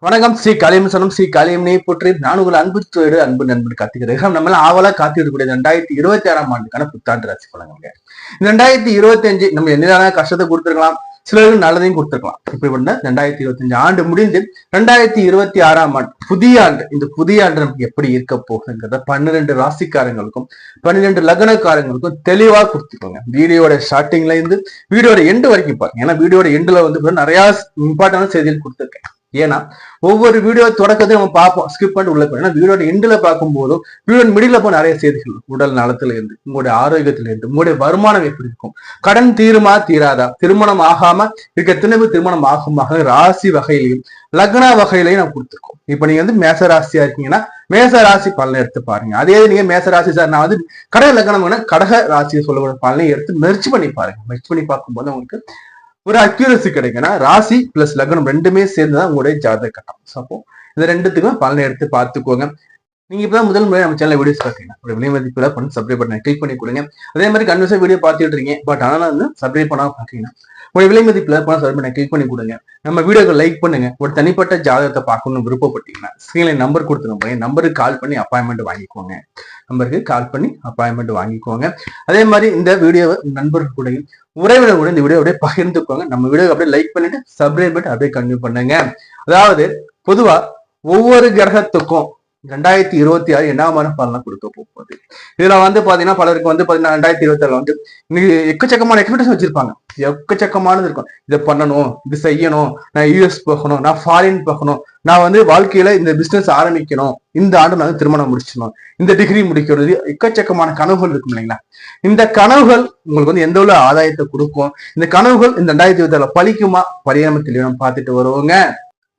வணக்கம். ஸ்ரீ காளியம் சனம் ஸ்ரீ காளியம்னே போற்றி நான் உங்கள் அன்பு தோடு அன்பு நண்பன் காத்துக்கிறேன். நம்ம ஆவலா காத்துக்கூடிய 2026 ஆண்டுக்கான புத்தாண்டு ராசி பலன்கள். 2025 நம்ம என்னதான கஷ்டத்தை கொடுத்துருக்கலாம், சிலருக்கு நல்லதையும் கொடுத்துருக்கலாம். இப்படி பண்ண 2025 ஆண்டு முடிந்து 2026 ஆண்டு புதிய ஆண்டு. இந்த புதிய ஆண்டு நமக்கு எப்படி இருக்க போகுங்கிறத 12 ராசிக்காரங்களுக்கும் 12 லக்னக்காரங்களுக்கும் தெளிவா கொடுத்துக்கோங்க. வீடியோட ஸ்டார்டிங்ல இருந்து வீடியோட எண்டு வரைக்கும் பாருங்க. ஏன்னா வீடியோட எண்டுல வந்து நிறைய இம்பார்ட்டன்டான செய்திகள் கொடுத்துருக்கேன். ஏன்னா ஒவ்வொரு வீடியோ தொடக்கத்தையும் நம்ம பார்ப்போம், ஸ்கிப் பண்ணிட்டு உள்ள போய். ஏன்னா வீடியோட எண்டுல பார்க்கும் போதும் வீடியோ மிடில போய் நிறைய செய்திகள், உடல் நலத்துல இருந்து, உங்களுடைய ஆரோக்கியத்துல இருந்து, உங்களுடைய வருமானம் எப்படி இருக்கும், கடன் தீருமா தீராதா, திருமணம் ஆகாம இருக்க திணவு திருமணம் ஆகுமாக, ராசி வகையிலையும் லக்ன வகையிலையும் நம்ம கொடுத்துருக்கோம். இப்ப நீங்க வந்து மேச ராசியா இருக்கீங்கன்னா மேச ராசி பலனை எடுத்து பாருங்க. அதே நீங்க மேச ராசி சார் நான் வந்து கடக லக்னம் கடக ராசியை சொல்லக்கூடிய பலனை எடுத்து மெர்ச் பண்ணி பாருங்க. மெர்ச் பண்ணி பார்க்கும்போது உங்களுக்கு ஒரு அக்யூரசி கிடைக்குன்னா ராசி பிளஸ் லக்னம் ரெண்டுமே சேர்ந்துதான் உங்களுடைய ஜாதக கட்டம். அப்போ இந்த ரெண்டுத்துக்கும் பலனை எடுத்து பார்த்துக்கோங்க. நீங்க இப்பதான் முதல் முறை நம்ம சேனல் வீடியோஸ் பார்த்தீங்கன்னா ஒரு விலை மதிப்புல பண்ணி சப்ஸ்கிரைப் பண்ண கிளிக் பண்ணி கொடுங்க. அதே மாதிரி கன்வெர்ஸா வீடியோ பார்த்துட்டு இருக்கீங்க, பட் ஆனால் வந்து சப்ஸ்கிரைப் பண்ணாம பாத்தீங்கன்னா ஒரு விலை மதிப்புல பண்ண சப்ஸ்கிரைப் பண்ண கிளிக் பண்ணி கொடுங்க. நம்ம வீடியோக்கு லைக் பண்ணுங்க. ஒரு தனிப்பட்ட ஜாதகத்தை பார்க்கணும்னு விருப்பப்பட்டீங்கன்னா ஸ்கிரீன்ல நம்பர் கொடுத்துருங்க, நம்பருக்கு கால் பண்ணி அப்பாயின்மெண்ட் வாங்கிக்கோங்க. நம்பருக்கு கால் பண்ணி அப்பாயின்மெண்ட் வாங்கிக்கோங்க. அதே மாதிரி இந்த வீடியோவை நண்பர்கள் கூட உறவினர் கூட இந்த வீடியோ அப்படியே பகிர்ந்துக்கோங்க. நம்ம வீடியோ அப்படியே லைக் பண்ணிட்டு சப்ஸ்கிரைப் பண்ணிட்டு அப்படியே கன்டினியூ பண்ணுங்க. அதாவது பொதுவா ஒவ்வொரு கிரகத்துக்கும் 2026 என்ன மாதிரி பலனை கொடுக்க போகுது. இதுல வந்து பாத்தீங்கன்னா பலருக்கு வந்து பாத்தீங்கன்னா 2026 வந்து எக்கச்சக்கமான எக்ஸ்பெக்டேஷன் வச்சிருப்பாங்க. எக்கச்சக்கமானது இருக்கும். இதை பண்ணணும், இது செய்யணும், நான் யூஎஸ் போகணும், நான் ஃபாரின் போகணும், நான் வந்து வாழ்க்கையில இந்த பிசினஸ் ஆரம்பிக்கணும், இந்த ஆண்டு நான் திருமணம் முடிச்சிடணும், இந்த டிகிரி முடிக்கிறது, எக்கச்சக்கமான கனவுகள் இருக்கும் இல்லைங்களா. இந்த கனவுகள் உங்களுக்கு வந்து எந்த ஒரு ஆதாயத்தை கொடுக்கும், இந்த கனவுகள் இந்த 2026 பலிக்குமா பரிணாமத்தில் நம்ம பார்த்துட்டு வருவோங்க.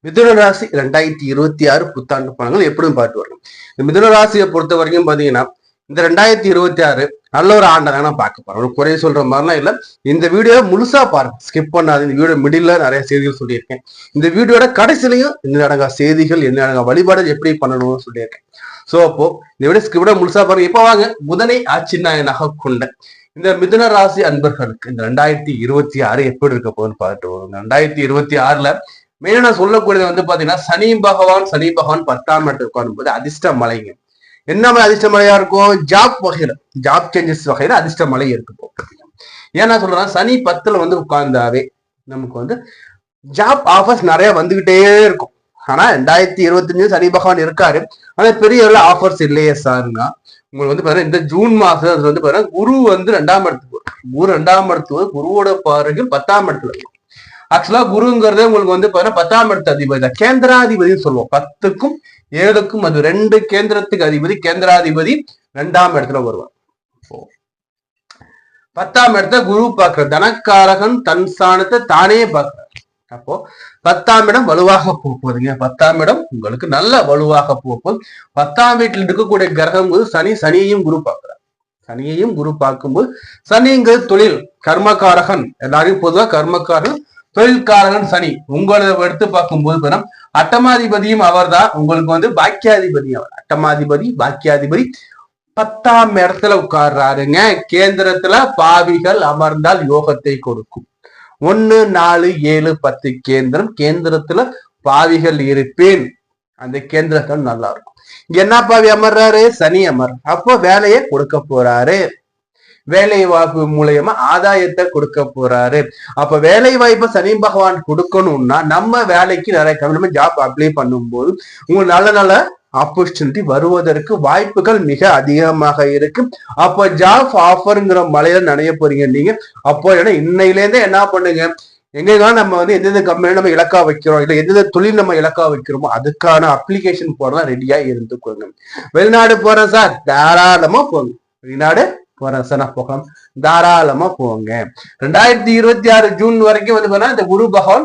மிதுன ராசி 2026 புத்தாண்டு பலன்கள் எப்படியும் பார்த்து வரணும். இந்த மிதுன ராசியை பொறுத்த வரைக்கும் பாத்தீங்கன்னா இந்த 2026 நல்ல ஒரு ஆண்டை நான் பார்க்க போறேன். ஒரு குறைய சொல்ற மாதிரிலாம் இல்ல. இந்த வீடியோ முழுசா பாருங்க, ஸ்கிப் பண்ணாது. இந்த வீடியோ மிடில் நிறைய செய்திகள் சொல்லியிருக்கேன். இந்த வீடியோட கடைசிலையும் என்ன நடக்க செய்திகள், என்ன நடக்க வழிபாடு எப்படி பண்ணணும்னு சொல்லியிருக்கேன். சோ அப்போ இந்த வீடியோ ஸ்கிப் முழுசா பாருங்க. இப்ப வாங்க புதனை ஆட்சி நாயனாக கொண்ட இந்த மிதுன ராசி அன்பர்களுக்கு இந்த 2026 எப்படி இருக்க போகுதுன்னு பார்த்துட்டு வரும். 2026ல மெயினா நான் சொல்லக்கூடியது வந்து பாத்தீங்கன்னா சனி பகவான் 10ஆம் இடத்துக்கு உட்காரும் போது அதிர்ஷ்ட மலைங்க. என்ன மாதிரி அதிர்ஷ்ட மலையா இருக்கும், ஜாப் வகையில, ஜாப் சேஞ்சஸ் வகையில அதிர்ஷ்ட மலை இருக்கு. ஏன்னா சொல்றேன், சனி 10ல வந்து உட்கார்ந்தாவே நமக்கு வந்து ஜாப் ஆஃபர்ஸ் நிறைய வந்துகிட்டே இருக்கும். ஆனா 2025 சனி பகவான் இருக்காரு, ஆனா பெரிய ஆஃபர்ஸ் இல்லையே சாருன்னா உங்களுக்கு வந்து பாத்தீங்கன்னா இந்த ஜூன் மாசம் வந்து பாத்தீங்கன்னா குரு வந்து 2ஆம் இடத்துக்கு வரும். குரு 2ஆம் இடத்துக்கு குருவோட பார்வைகள் 10ஆம் இடத்துல இருக்கும். ஆக்சுவலா குருங்கிறது உங்களுக்கு வந்து பாத்தீங்கன்னா 10ஆம் இடத்து அதிபதி தான், கேந்திராதிபதினு சொல்லுவோம். 10க்கும் 7க்கும் அது 2 கேந்திரத்துக்கு அதிபதி, கேந்திராதிபதி 2ஆம் இடத்துல வருவார். 10ஆம் இடத்த குரு பாக்குற தனக்காரகன் தன் ஸ்தானத்தை தானே பாக்குறாரு. அப்போ 10ஆம் இடம் வலுவாக போகுதுங்க. 10ஆம் இடம் உங்களுக்கு நல்ல வலுவாக போகும். 10ஆம் வீட்டில் இருக்கக்கூடிய கிரகம் சனி, சனியையும் குரு பாக்குறாரு. சனியையும் குரு பார்க்கும்போது சனிங்கிறது தொழில் கர்மக்காரகன், எல்லாரையும் பொதுவா கர்மக்காரன் தொழில்காரகன் சனி. உங்களை எடுத்து பார்க்கும்போது அட்டமாதிபதியும் அவர் தான், உங்களுக்கு வந்து பாக்கியாதிபதி அவர். அட்டமாதிபதி பாக்கியாதிபதி 10ஆம் இடத்துல உட்கார்றாருங்க. கேந்திரத்துல பாவிகள் அமர்ந்தால் யோகத்தை கொடுக்கும். 1, 4, 7, 10 கேந்திரம். கேந்திரத்துல பாவிகள் இருப்பேன், அந்த கேந்திரத்துல நல்லா இருக்கும். என்ன பாவி அமர்றாரு, சனி அமர். அப்போ வேலையை கொடுக்க போறாரு. வேலை வாய்ப்பு மூலயமா ஆதாயத்தை கொடுக்க போறாரு. அப்ப வேலை வாய்ப்பை சனி பகவான் கொடுக்கணும்னா நம்ம வேலைக்கு நிறைய நம்ம ஜாப் அப்ளை பண்ணும்போது உங்களுக்கு நல்ல நல்ல ஆப்பர்ச்சுனிட்டி வருவதற்கு வாய்ப்புகள் மிக அதிகமாக இருக்கு. அப்ப ஜாப் ஆஃபருங்கிற மலையில நினைய போறீங்க நீங்க. அப்போ ஏன்னா இன்னையிலேருந்தே என்ன பண்ணுங்க, எங்கெல்லாம் நம்ம வந்து எந்தெந்த கம்பெனி நம்ம இலக்கா வைக்கிறோம், இல்ல எந்தெந்த தொழில் நம்ம இலக்கா வைக்கிறோமோ அதுக்கான அப்ளிகேஷன் போறதா ரெடியா இருந்துக்கோங்க. வெளிநாடு போறேன் சார், தாராளமா போங்க. வெளிநாடு போறேன் போகலாம், தாராளமா போங்க. 2026 ஜூன் வரைக்கும் வந்து இந்த குரு பகவான்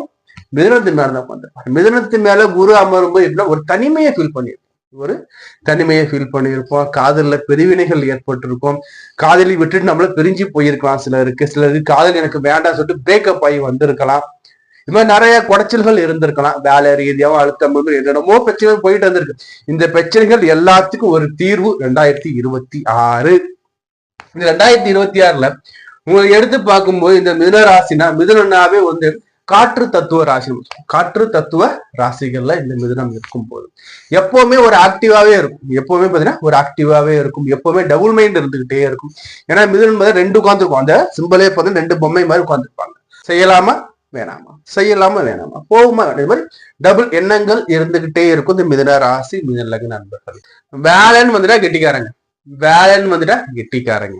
மிதுனத்து மேலதான் வந்திருப்பாரு. மிதுனத்து மேல குரு அமரும்போது எப்படின்னா ஒரு தனிமையை ஃபீல் பண்ணியிருப்போம். காதல்ல பிரிவினைகள் ஏற்பட்டிருக்கும். காதலி விட்டுட்டு நம்மள பிரிஞ்சு போயிருக்கலாம். சிலருக்கு காதல் எனக்கு வேண்டாம் சொல்லிட்டு பிரேக்கப் ஆகி வந்திருக்கலாம். இது மாதிரி நிறைய குடைச்சல்கள் இருந்திருக்கலாம். வேலை ரீதியாவும் அழுத்தம் என்னென்னமோ பிரச்சனைகள் போயிட்டு வந்திருக்கு. இந்த பிரச்சனைகள் எல்லாத்துக்கும் ஒரு தீர்வு 2026. இந்த 2026ல உங்களுக்கு எடுத்து பார்க்கும்போது இந்த மிதுன ராசினா, மிதுனாவே வந்து காற்று தத்துவ ராசி. காற்று தத்துவ ராசிகள்ல இந்த மிதுனம் இருக்கும் போது எப்பவுமே ஒரு ஆக்டிவாவே இருக்கும். எப்பவுமே பாத்தீங்கன்னா ஒரு ஆக்டிவாவே இருக்கும். எப்பவுமே டபுள் மைண்ட் இருந்துகிட்டே இருக்கும். ஏன்னா மிதுனம் ரெண்டு உட்காந்துருக்கும். அந்த சிம்பிளே பார்த்தீங்கன்னா ரெண்டு பொம்மை மாதிரி உட்காந்துருப்பாங்க. செய்யலாமா வேணாமா, செய்யலாமா வேணாமா, போகுமா, அதே மாதிரி டபுள் எண்ணங்கள் இருந்துகிட்டே இருக்கும் இந்த மிதுன ராசி மிதுன லக்ன நண்பர்கள். வேலைன்னு வந்துட்டா கெட்டிக்காரங்க. வேலைன்னு வந்துட்டா கெட்டிக்காரங்க.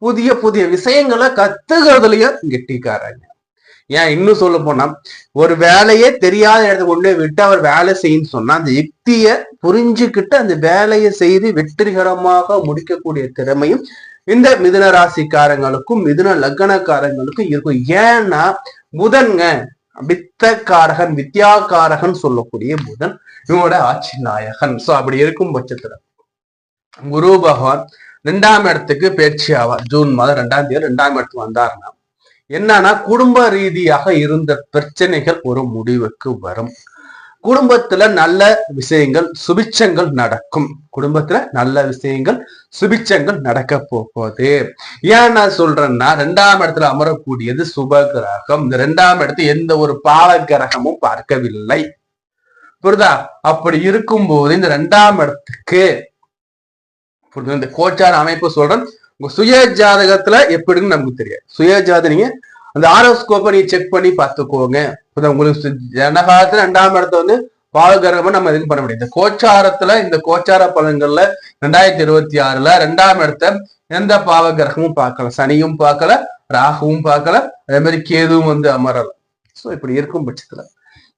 புதிய புதிய விஷயங்களை கத்துக்கிறதுலயும் கெட்டிக்காரங்க. ஏன் இன்னும் சொல்ல போனா ஒரு வேலையே தெரியாத இடத்த கொண்டு விட்டு அவர் வேலை செய்யணும்னு சொன்னா அந்த யுக்திய புரிஞ்சுக்கிட்டு அந்த வேலையை செய்து வெற்றிகரமாக முடிக்கக்கூடிய திறமையும் இந்த மிதுன ராசிக்காரங்களுக்கும் மிதுன லக்னக்காரங்களுக்கும் இருக்கும். ஏன்னா புதன்ங்க வித்தக்காரகன், வித்யாக்காரகன் சொல்லக்கூடிய புதன் இவங்களோட ஆட்சி நாயகன். சோ அப்படி இருக்கும் பட்சத்துல குரு பகவான் 2ஆம் இடத்துக்கு பயிற்சி ஆவார். ஜூன் மாதம் 2ஆம் தேதி 2ஆம் இடத்துக்கு வந்தாருன்னா என்னன்னா குடும்ப ரீதியாக இருந்த பிரச்சனைகள் ஒரு முடிவுக்கு வரும். குடும்பத்துல நல்ல விஷயங்கள் சுபிச்சங்கள் நடக்கும். குடும்பத்துல நல்ல விஷயங்கள் சுபிச்சங்கள் நடக்க போகுது. ஏன் நான் சொல்றேன்னா 2ஆம் இடத்துல அமரக்கூடியது சுப கிரகம். இந்த 2ஆம் இடத்தை எந்த ஒரு பாவ கிரகமும் பார்க்கவில்லை. புரியுதா? அப்படி இருக்கும்போது இந்த 2ஆம் இடத்துக்கு இந்த கோச்சார அமைப்பு சொல்றேன். உங்க சுய ஜாதகத்துல எப்படின்னு நமக்கு தெரியாது. சுய ஜாதகம் நீங்க அந்த ஆரோஸ்கோப்பை நீங்க செக் பண்ணி பார்த்துக்கோங்க. உங்களுக்கு ஜனகாலத்துல 2ஆம் இடத்த வந்து பாவகிரகமா நம்ம எதுவும் பண்ண முடியாது. இந்த கோச்சாரத்துல இந்த கோச்சார பலன்கள்ல 2026ல 2ஆம் இடத்த எந்த பாவகிரகமும் பார்க்கல. சனியும் பார்க்கல, ராகுவும் பார்க்கல, அதே மாதிரி கேதுவும் வந்து அமரல. சோ இப்படி இருக்கும் பட்சத்துல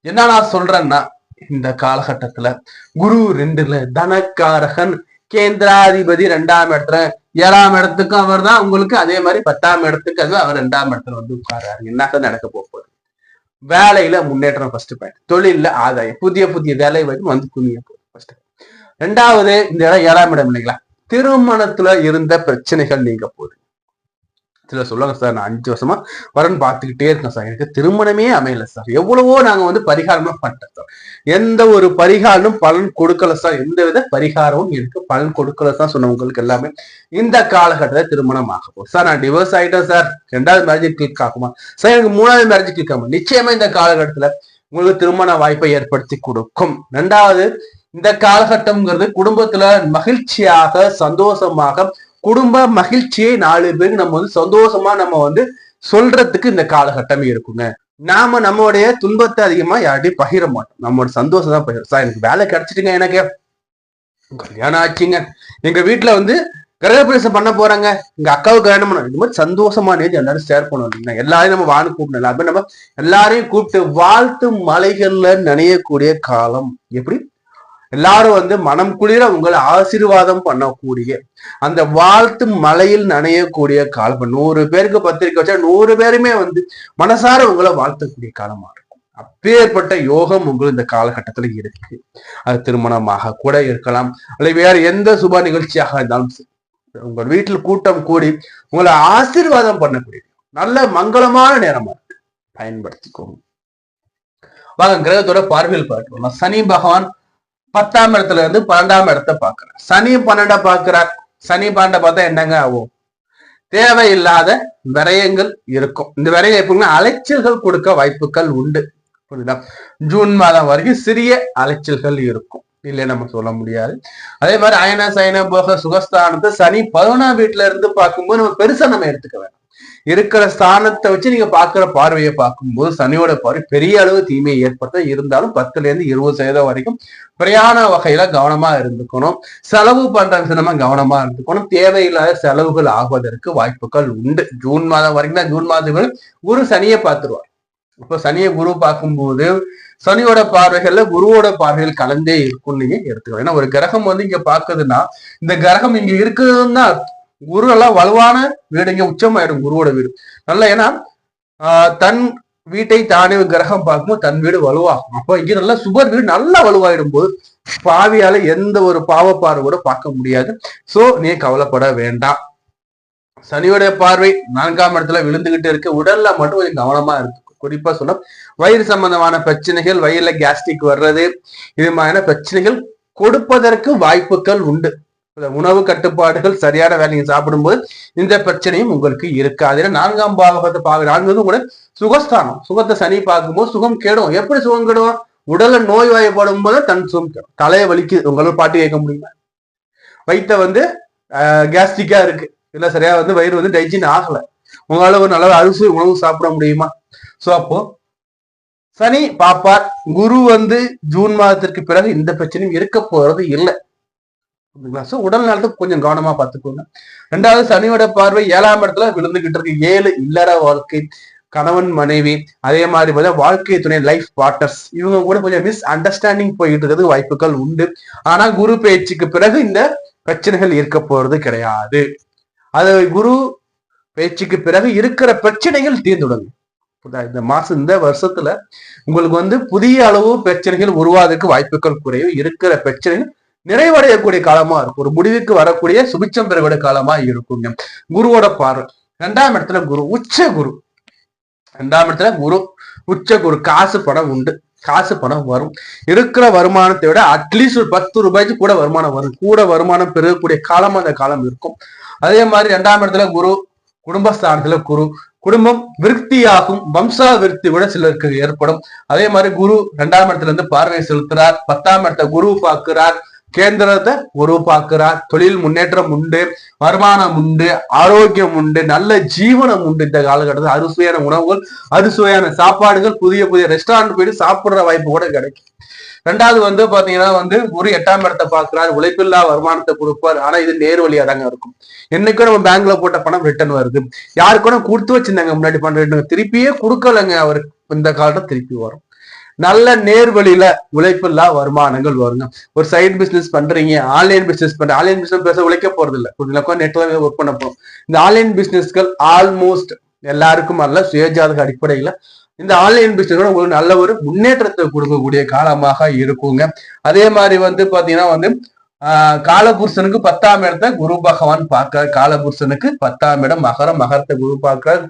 என்ன நான் சொல்றேன்னா இந்த காலகட்டத்துல குரு 2ல தனக்காரகன் கேந்திராதிபதி 2ஆம் இடத்துல 7ஆம் இடத்துக்கும் அவர் தான் உங்களுக்கு. அதே மாதிரி 10ஆம் இடத்துக்கு அது அவர் 2ஆம் இடத்துல வந்து உட்கார்றாரு. என்ன நடக்க போகுது? வேலையில முன்னேற்றம் ஃபர்ஸ்ட் பாயிண்ட். தொழில ஆதாயம், புதிய புதிய வேலை வாய்ப்பு வந்து குமிய போகுது ஃபர்ஸ்ட். 2வது இந்த இடம் 7ஆம் இடம் இல்லைங்களா, திருமணத்துல இருந்த பிரச்சனைகள் நீங்க போகுது. சில சொல்லுங்க சார் நான் 5 வருஷமா வரன் பார்த்துக்கிட்டே இருக்கேன் சார், எனக்கு திருமணமே அமையல சார், எவ்வளவோ நாங்க வந்து பரிகாரம்லாம் பண்ணிட்டோம் சார், எந்த ஒரு பரிகாரமும் பலன் கொடுக்கல சார், எந்த வித பரிகாரமும் எனக்கு பலன் கொடுக்கல சார் சொன்னவங்களுக்கு எல்லாமே இந்த காலகட்டத்தில் திருமணம் ஆக போகுது. சார் நான் டிவோர்ஸ் ஆயிட்டேன் சார், 2வது மேரேஜ் கிளிக் ஆகுமா சார், எனக்கு 3வது மேரேஜ் கிளிக் ஆகும். நிச்சயமா இந்த காலகட்டத்துல உங்களுக்கு திருமண வாய்ப்பை ஏற்படுத்தி கொடுக்கும். 2வது இந்த காலகட்டம்ங்கிறது குடும்பத்துல மகிழ்ச்சியாக சந்தோஷமாக குடும்ப மகிழ்ச்சியை 4 பேருக்கு நம்ம வந்து சந்தோஷமா நம்ம வந்து சொல்றதுக்கு இந்த காலகட்டம் இருக்குங்க. நாம நம்மளுடைய துன்பத்தை அதிகமா யார்ட்டையும் பகிர மாட்டோம், நம்மளோட சந்தோஷம் தான் பகிரும். சார் எனக்கு வேலை கிடைச்சிட்டுங்க, எனக்கு கல்யாணம் ஆச்சுங்க, எங்க வீட்டுல வந்து கிரகப்பிரவேசம் பண்ண போறாங்க, எங்க அக்காவுக்கு கல்யாணம் பண்ண, இந்த மாதிரி சந்தோஷமா நேர்ந்து எல்லாரும் ஷேர் பண்ணணும் இல்லைங்களா. எல்லாரையும் நம்ம வாழ்ந்து கூப்பிடணும், எல்லாருமே நம்ம எல்லாரையும் கூப்பிட்டு வாழ்த்து மலைகள்ல நனையக்கூடிய காலம். எப்படி எல்லாரும் வந்து மனம் குளிர உங்களை ஆசீர்வாதம் பண்ணக்கூடிய அந்த வாழ்த்து மலையில் நனையக்கூடிய காலம். 100 பேருக்கு பத்திரிக்கை வச்சா 100 பேருமே வந்து மனசார உங்களை வாழ்த்தக்கூடிய காலமா இருக்கும். அப்பேற்பட்ட யோகம் உங்களுக்கு இந்த காலகட்டத்துல இருக்கு. அது திருமணமாக கூட இருக்கலாம், அல்லது வேற எந்த சுப நிகழ்ச்சியாக இருந்தாலும் சரி, உங்க வீட்டில் கூட்டம் கூடி உங்களை ஆசீர்வாதம் பண்ணக்கூடிய நல்ல மங்களமான நேரமா இருக்கு, பயன்படுத்திக்கோங்க. வாங்க கிரகத்தோட பார்வையில் பார்க்கலாம். சனி பகவான் 10ஆம் இடத்துல இருந்து 12ஆம் இடத்தை பாக்குறார். சனி 12 பாக்குறார். சனி 12 பார்த்தா என்னங்க ஆகும்? தேவையில்லாத விரயங்கள் இருக்கும். இந்த விரயம் எப்படின்னா அலைச்சல்கள் கொடுக்க வாய்ப்புகள் உண்டு. புரியுதா? ஜூன் மாதம் வரைக்கும் சிறிய அலைச்சல்கள் இருக்கும், இல்லையே நம்ம சொல்ல முடியாது. அதே மாதிரி அயன சயன போக சுகஸ்தானத்தை சனி 11ஆம் வீட்டுல இருந்து பார்க்கும்போது நம்ம பெருசா நம்ம எடுத்துக்க வேண்டாம். இருக்கிற ஸ்தானத்தை வச்சு நீங்க பாக்குற பார்வையை பார்க்கும்போது சனியோட பார்வை பெரிய அளவு தீமையை ஏற்படுத்த இருந்தாலும் 10ல இருந்து 20% வரைக்கும் பிரயாண வகையில கவனமா இருந்துக்கணும். செலவு பண்ற விஷயமா கவனமா இருந்துக்கணும். தேவையில்லாத செலவுகள் ஆகுவதற்கு வாய்ப்புகள் உண்டு. ஜூன் மாதம் வரைக்கும் தான். ஜூன் மாதம் குரு சனியை பார்த்துருவார். இப்ப சனியை குரு பார்க்கும்போது சனியோட பார்வைகள்ல குருவோட பார்வைகள் கலந்தே இருக்கும்னு நீங்க எடுத்துக்கணும். ஏன்னா ஒரு கிரகம் வந்து இங்க பாக்குதுன்னா இந்த கிரகம் இங்க இருக்குதுன்னா குரு எல்லாம் வலுவான வீடு, இங்க உச்சமாயிடும் குருவோட வீடு நல்லா. ஏன்னா தன் வீட்டை தானே கிரகம் பார்க்கும்போது தன் வீடு வலுவாகும். அப்போ இங்க நல்லா சுபர் வீடு நல்லா வலுவாயிடும் போது பாவியால எந்த ஒரு பாவப்பார்வை கூட பார்க்க முடியாது. சோ நீ கவலைப்பட வேண்டாம். சனியோட பார்வை 4ஆம் இடத்துல விழுந்துகிட்டு இருக்கு. உடல்ல மட்டும் கொஞ்சம் கவனமா இருக்கு. குறிப்பா சொன்னா வயிறு சம்பந்தமான பிரச்சனைகள், வயிறுல கேஸ்ட்ரிக் வர்றது, இது மாதிரியான பிரச்சனைகள் கொடுப்பதற்கு வாய்ப்புகள் உண்டு. உணவு கட்டுப்பாடுகள் சரியான வேலையை சாப்பிடும்போது இந்த பிரச்சனையும் உங்களுக்கு இருக்காது. ஏன்னா 4ஆம் பாவத்தை நான்கு கூட சுகஸ்தானம். சுகத்தை சனி பார்க்கும்போது சுகம் கெடும். எப்படி சுகம் கெடும்? உடல்ல நோய் வாயப்படும் போது தன் சுகம் கெடும். தலையை வலிக்கு உங்களால பாட்டு கேட்க முடியுமா? வயிற்ற கேஸ்ட்ரிக்கா இருக்கு, இல்ல சரியா வயிறு டைஜன் ஆகல, உங்களால ஒரு நல்ல அரிசி உணவு சாப்பிட முடியுமா? சோ அப்போ சனி பாப்பார். குரு ஜூன் மாதத்திற்கு பிறகு இந்த பிரச்சனையும் இருக்க போறது இல்லை. சோ உடல் நலத்துக்கு கொஞ்சம் கவனமா பார்த்துக்கோங்க. 2வது சனியோட பார்வை 7ஆம் இடத்துல விழுந்துகிட்டு இருக்கு. 7 இல்லற வாழ்க்கை, கணவன் மனைவி, அதே மாதிரி வாழ்க்கை துணை, லைஃப் பார்ட்னர்ஸ், இவங்க கூட கொஞ்சம் மிஸ் அண்டர்ஸ்டாண்டிங் போயிட்டு இருக்கிறது வாய்ப்புகள் உண்டு. ஆனா குரு பேச்சுக்கு பிறகு இந்த பிரச்சனைகள் இருக்க போறது கிடையாது. அது குரு பேச்சுக்கு பிறகு இருக்கிற பிரச்சனைகள் தீர்ந்துடுங்க. இந்த வருஷத்துல உங்களுக்கு புதிய அளவு பிரச்சனைகள் உருவாதற்கு வாய்ப்புகள் குறைவு. இருக்கிற பிரச்சனைகள் நிறைவடையக்கூடிய காலமா இருக்கும். ஒரு முடிவுக்கு வரக்கூடிய சுபிச்சம் பெறக்கூடிய காலமா இருக்குங்க. குருவோட பார்வை 2ஆம் இடத்துல குரு, உச்ச குரு. 2ஆம் இடத்துல குரு உச்ச குரு. காசு பணம் உண்டு, காசு பணம் வரும். இருக்கிற வருமானத்தை விட அட்லீஸ்ட் ஒரு 10 ரூபாய்க்கு கூட வருமானம் வரும். கூட வருமானம் பெறக்கூடிய காலமா அந்த காலம் இருக்கும். அதே மாதிரி 2ஆம் இடத்துல குரு, குடும்பஸ்தானத்துல குரு, குடும்பம் விருத்தியாகும். வம்சா விருத்தி கூட சிலருக்கு ஏற்படும். அதே மாதிரி குரு 2ஆம் இடத்துல பார்வை செலுத்துறார். 10ஆம் இடத்தை குரு பார்க்கிறார். கேந்திரத்தை குரு பார்க்கிறார். தொழில் முன்னேற்றம் உண்டு, வருமானம் உண்டு, ஆரோக்கியம் உண்டு, நல்ல ஜீவனம் உண்டு. இந்த காலகட்டத்தில் அறுசுவையான உணவுகள், அறுசுவையான சாப்பாடுகள், புதிய புதிய ரெஸ்டாரண்ட் போயிட்டு சாப்பிடுற வாய்ப்பு கூட கிடைக்கும். 2வது பாத்தீங்கன்னா குரு 8ஆம் இடத்தை பார்க்கிறார். உழைப்பில்லா வருமானத்தை கொடுப்பார். ஆனா இது நேர் வழியா தாங்க இருக்கும். என்னைக்கும் நம்ம பேங்க்ல போட்ட பணம் ரிட்டர்ன் வருது. யாருக்கூட கொடுத்து வச்சிருந்தாங்க முன்னாடி பணம், திருப்பியே கொடுக்கலங்க அவருக்கு. இந்த காலத்துல திருப்பி வரும். நல்ல நேர்வழியில உழைப்பில்லா வருமானங்கள் வருங்க. ஒரு சைட் பிசினஸ் பண்றீங்க, ஆன்லைன் பிசினஸ் பண்ற, ஆன்லைன் பிசினஸ் பேச உழைக்க போறது இல்லை, நெட்ல ஒர்க் பண்ண போறோம். இந்த ஆன்லைன் பிசினஸ்கள் ஆல்மோஸ்ட் எல்லாருக்கும் அல்ல, சுயஜாதக அடிப்படையில இந்த ஆன்லைன் பிசினஸ் உங்களுக்கு நல்ல ஒரு முன்னேற்றத்தை கொடுக்கக்கூடிய காலமாக இருக்குங்க. அதே மாதிரி பாத்தீங்கன்னா காலபுருஷனுக்கு 10ஆம் இடத்தை குரு பகவான் பார்க்கிறார். காலபுருஷனுக்கு 10ஆம் இடம் மகரம், மகரத்தை குரு பார்க்கிறார்.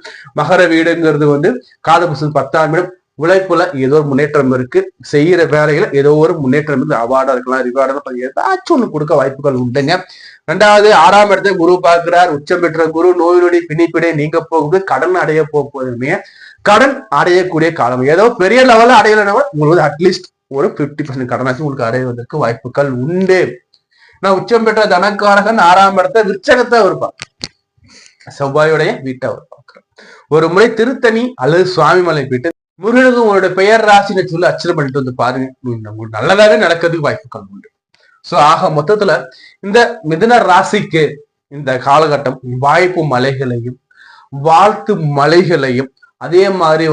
மகர வீடுங்கிறது காலபுருஷன் 10ஆம் இடம். உழைப்புல ஏதோ ஒரு முன்னேற்றம் இருக்கு, செய்யற வேலையில ஏதோ ஒரு முன்னேற்றம் இருக்கு. அவார்டா இருக்கலாம், ரிவார்டா ஏதாச்சும் ஒண்ணு கொடுக்க வாய்ப்புகள் உண்டுங்க. 2வது 6ஆம் இடத்தை குரு பார்க்கிறார். உச்சம் பெற்ற குரு நோய் நொடி பிணிப்பிடை நீங்க போகுது. கடன் அடைய போகுதுமே, கடன் அடையக்கூடிய காலம். ஏதோ பெரிய லெவல்ல அடையலைன்னா உங்களுக்கு அட்லீஸ்ட் ஒரு 50% கடனாச்சும் உங்களுக்கு அடைவதற்கு வாய்ப்புகள் உண்டு. நான் உச்சம் பெற்ற தனக்காரகன் 6ஆம் இடத்தை விருச்சகத்தை இருப்பான், செவ்வாயுடைய வீட்டை அவர் பார்க்கிறார். ஒரு முறை திருத்தணி அல்லது சுவாமிமலை போயிட்டு முருகனுக்கு உங்களுடைய பெயர் ராசின்னு சொல்லி அச்சரம் பண்ணிட்டு பாருங்க, உங்களுக்கு நல்லதாவே நடக்கிறதுக்கு வாய்ப்புகள் உண்டு. சோ ஆக மொத்தத்துல இந்த மிதுன ராசிக்கு இந்த காலகட்டம் வாய்ப்பு மலைகளையும் வாழ்த்து மலைகளையும், அதே மாதிரி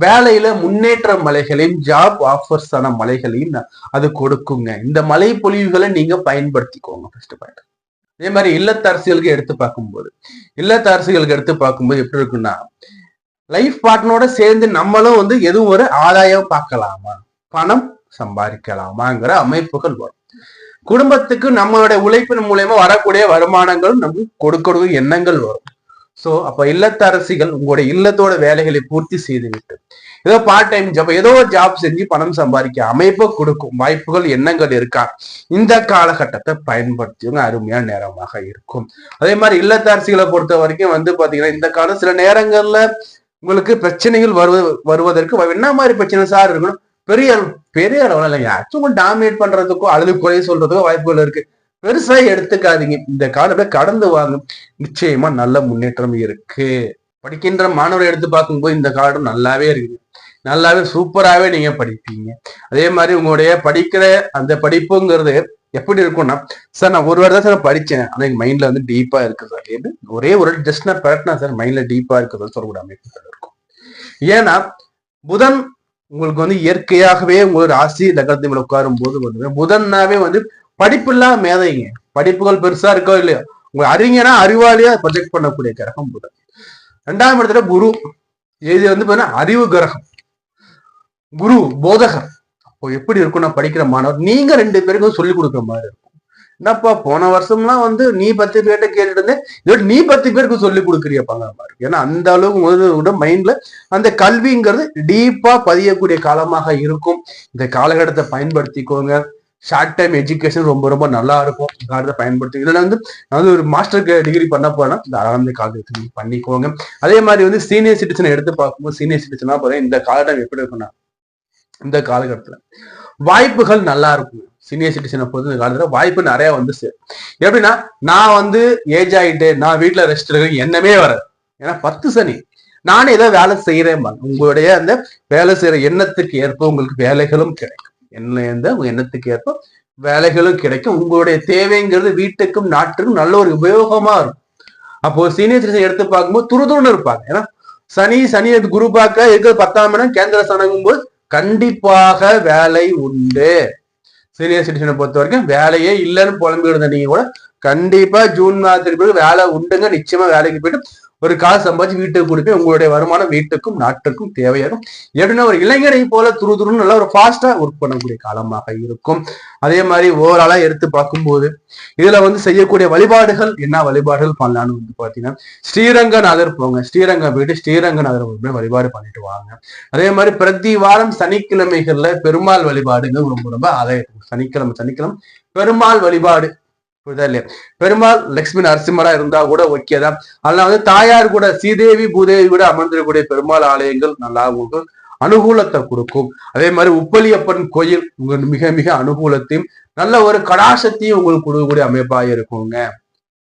வேலையில முன்னேற்ற மலைகளையும், ஜாப் ஆஃபர்ஸ் ஆன மலைகளையும் அது கொடுக்குங்க. இந்த மலை பொழிவுகளை நீங்க பயன்படுத்திக்கோங்க. First point. அதே மாதிரி இல்லத்தரசிகளுக்கு எடுத்து பார்க்கும்போது எப்படி இருக்குன்னா, லைஃப் பார்ட்னரோட சேர்ந்து நம்மளும் எதுவும் ஒரு ஆதாயம் பார்க்கலாமா, பணம் சம்பாதிக்கலாமாங்கிற அமைப்புகள் வரும். குடும்பத்துக்கு நம்மளுடைய உழைப்பின் மூலயமா வரக்கூடிய வருமானங்களும் நமக்கு கொடுக்கக்கூடிய எண்ணங்கள் வரும். சோ அப்ப இல்லத்தரசிகள் உங்களுடைய இல்லத்தோட வேலைகளை பூர்த்தி செய்து விட்டு ஏதோ பார்ட் டைம் ஜாப், ஏதோ ஒரு ஜாப் செஞ்சு பணம் சம்பாதிக்க அமைப்பை கொடுக்கும் வாய்ப்புகள் எண்ணங்கள் இருக்கா, இந்த காலகட்டத்தை பயன்படுத்தியவங்க அருமையான நேரமாக இருக்கும். அதே மாதிரி இல்லத்தரசிகளை பொறுத்த வரைக்கும் பாத்தீங்கன்னா இந்த காலம் சில நேரங்கள்ல உங்களுக்கு பிரச்சனைகள் வருவதற்கு என்ன மாதிரி பிரச்சனை சார் இருக்கணும், பெரிய அளவுல இல்லைங்க, சும்மா டாமினேட் பண்றதுக்கோ அல்லது குறை சொல்றதுக்கோ வாய்ப்புகள் இருக்கு. பெருசா எடுத்துக்காதீங்க. இந்த காலத்தை கடந்து வாங்க, நிச்சயமா நல்ல முன்னேற்றம் இருக்கு. படிக்கின்ற மாணவரை எடுத்து பார்க்கும்போது இந்த காலம் நல்லாவே இருக்கு, நல்லாவே சூப்பராகவே நீங்க படிப்பீங்க. அதே மாதிரி உங்களுடைய படிக்கிற அந்த படிப்புங்கிறது எப்படி இருக்கும்னா, சார் நான் ஒரு வாரம் தான் சார் படிச்சேன், ஆனா எங்க மைண்ட்ல டீப்பா இருக்கு சார், எது ஒரே ஒரு ஜஸ்ட் நான் பரட்டினா சார் மைண்ட்ல டீப்பா இருக்குதுன்னு சொல்லக்கூடிய அமைப்புகள் இருக்கும். ஏன்னா புதன் உங்களுக்கு இயற்கையாகவே உங்களோட ராசி நகரத்தை உட்காரும் போது புதன்னாவே படிப்புல்லா மேதைங்க, படிப்புகள் பெருசா இருக்கோ இல்லையோ உங்க அறிஞனா அறிவாளியா ப்ரொஜெக்ட் பண்ணக்கூடிய கிரகம் புதன். 2ஆம் இடத்துல குரு, இது அறிவு கிரகம், குரு போதகர். அப்போ எப்படி இருக்கும்னா படிக்கிற மாணவர் நீங்க 2 பேருக்கும் சொல்லிக் கொடுக்குற மாதிரி இருக்கும். என்னப்பா போன வருஷம்லாம் நீ 10 பேர்கிட்ட கேட்டுட்டு இருந்தேன், இதோட நீ 10 பேருக்கு சொல்லி கொடுக்குறியப்பாங்க மாதிரி. ஏன்னா அந்த அளவுக்கு மைண்ட்ல அந்த கல்விங்கிறது டீப்பா பதியக்கூடிய காலமாக இருக்கும். இந்த காலகட்டத்தை பயன்படுத்திக்கோங்க. ஷார்ட் டைம் எஜுகேஷன் ரொம்ப ரொம்ப நல்லா இருக்கும். காலத்தை பயன்படுத்தி இதுல வந்து ஒரு மாஸ்டர் டிகிரி பண்ண போனா தாராளம் காலத்தை பண்ணிக்கோங்க. அதே மாதிரி வந்து சீனியர் சிட்டிசன் எடுத்து பார்க்கும்போது சீனியர் சிட்டிசனா பார்த்தா இந்த காலகட்டம் எப்படி இருக்குன்னா, இந்த காலகட்டத்துல வாய்ப்புகள் நல்லா இருக்கும். சீனியர் சிட்டிசனை பொறுத்த இந்த காலத்துல வாய்ப்பு நிறைய வந்து எப்படின்னா, நான் வந்து ஏஜ் ஆயிட்டு நான் வீட்டுல ரெஸ்ட் எடுக்க எண்ணமே வராது. ஏன்னா 10 சனி நானே ஏதோ வேலை செய்யறேன். உங்களுடைய அந்த வேலை செய்யற எண்ணத்துக்கு ஏற்ப உங்களுக்கு வேலைகளும் கிடைக்கும். உங்க எண்ணத்துக்கு ஏற்ப வேலைகளும் கிடைக்கும். உங்களுடைய தேவைங்கிறது வீட்டுக்கும் நாட்டுக்கும் நல்ல ஒரு உபயோகமா இருக்கும். அப்போ சீனியர் சிட்டிசன் எடுத்து பார்க்கும்போது துருதுருன்னு இருப்பாங்க. ஏன்னா சனி குரு பார்க்க இருக்கிற 10ஆம் இடம் கேந்திர சனங்கும் போது கண்டிப்பாக வேலை உண்டு. சீனியர் சிட்டிசனை பொறுத்த வரைக்கும் வேலையே இல்லைன்னு புலம்பிடுங்க. நீங்க கூட கண்டிப்பா ஜூன் மாதத்துக்கு பிறகு வேலை உண்டுங்க. நிச்சயமா வேலைக்கு போயிட்டு ஒரு காசு சம்பாதிச்சு வீட்டுக்கு கொடுப்பேன். உங்களுடைய வருமானம் வீட்டுக்கும் நாட்டுக்கும் தேவையாகும். எப்படின்னா ஒரு இளைஞரை போல துருதுருன்னு நல்லா ஒரு ஃபாஸ்டா ஒர்க் பண்ணக்கூடிய காலமாக இருக்கும். அதே மாதிரி ஓவராலா எடுத்து பார்க்கும்போது இதுல வந்து செய்யக்கூடிய வழிபாடுகள் என்ன வழிபாடுகள் பண்ணலான்னு வந்து பாத்தீங்கன்னா, ஸ்ரீரங்கநாதர் போங்க. ஸ்ரீரங்கம் போயிட்டு ஸ்ரீரங்கநாதர் வழிபாடு பண்ணிட்டு வாங்க. அதே மாதிரி பிரதி வாரம் சனிக்கிழமைகள்ல பெருமாள் வழிபாடுங்க ரொம்ப ரொம்ப ஆதாயம். சனிக்கிழமை பெருமாள் வழிபாடு புரியுதா இல்லையா? பெருமாள் லட்சுமி நரசிம்மரா இருந்தா கூட ஓகேதான். அதனால வந்து தாயார் கூட ஸ்ரீதேவி பூதேவி கூட அமர்ந்திருக்கக்கூடிய பெருமாள் ஆலயங்கள் நல்லா உங்களுக்கு அனுகூலத்தை கொடுக்கும். அதே மாதிரி உப்பலியப்பன் கோயில் உங்களுக்கு மிக மிக அனுகூலத்தையும் நல்ல ஒரு கடாசத்தையும் உங்களுக்கு கொடுக்கக்கூடிய அமைப்பாக இருக்குங்க.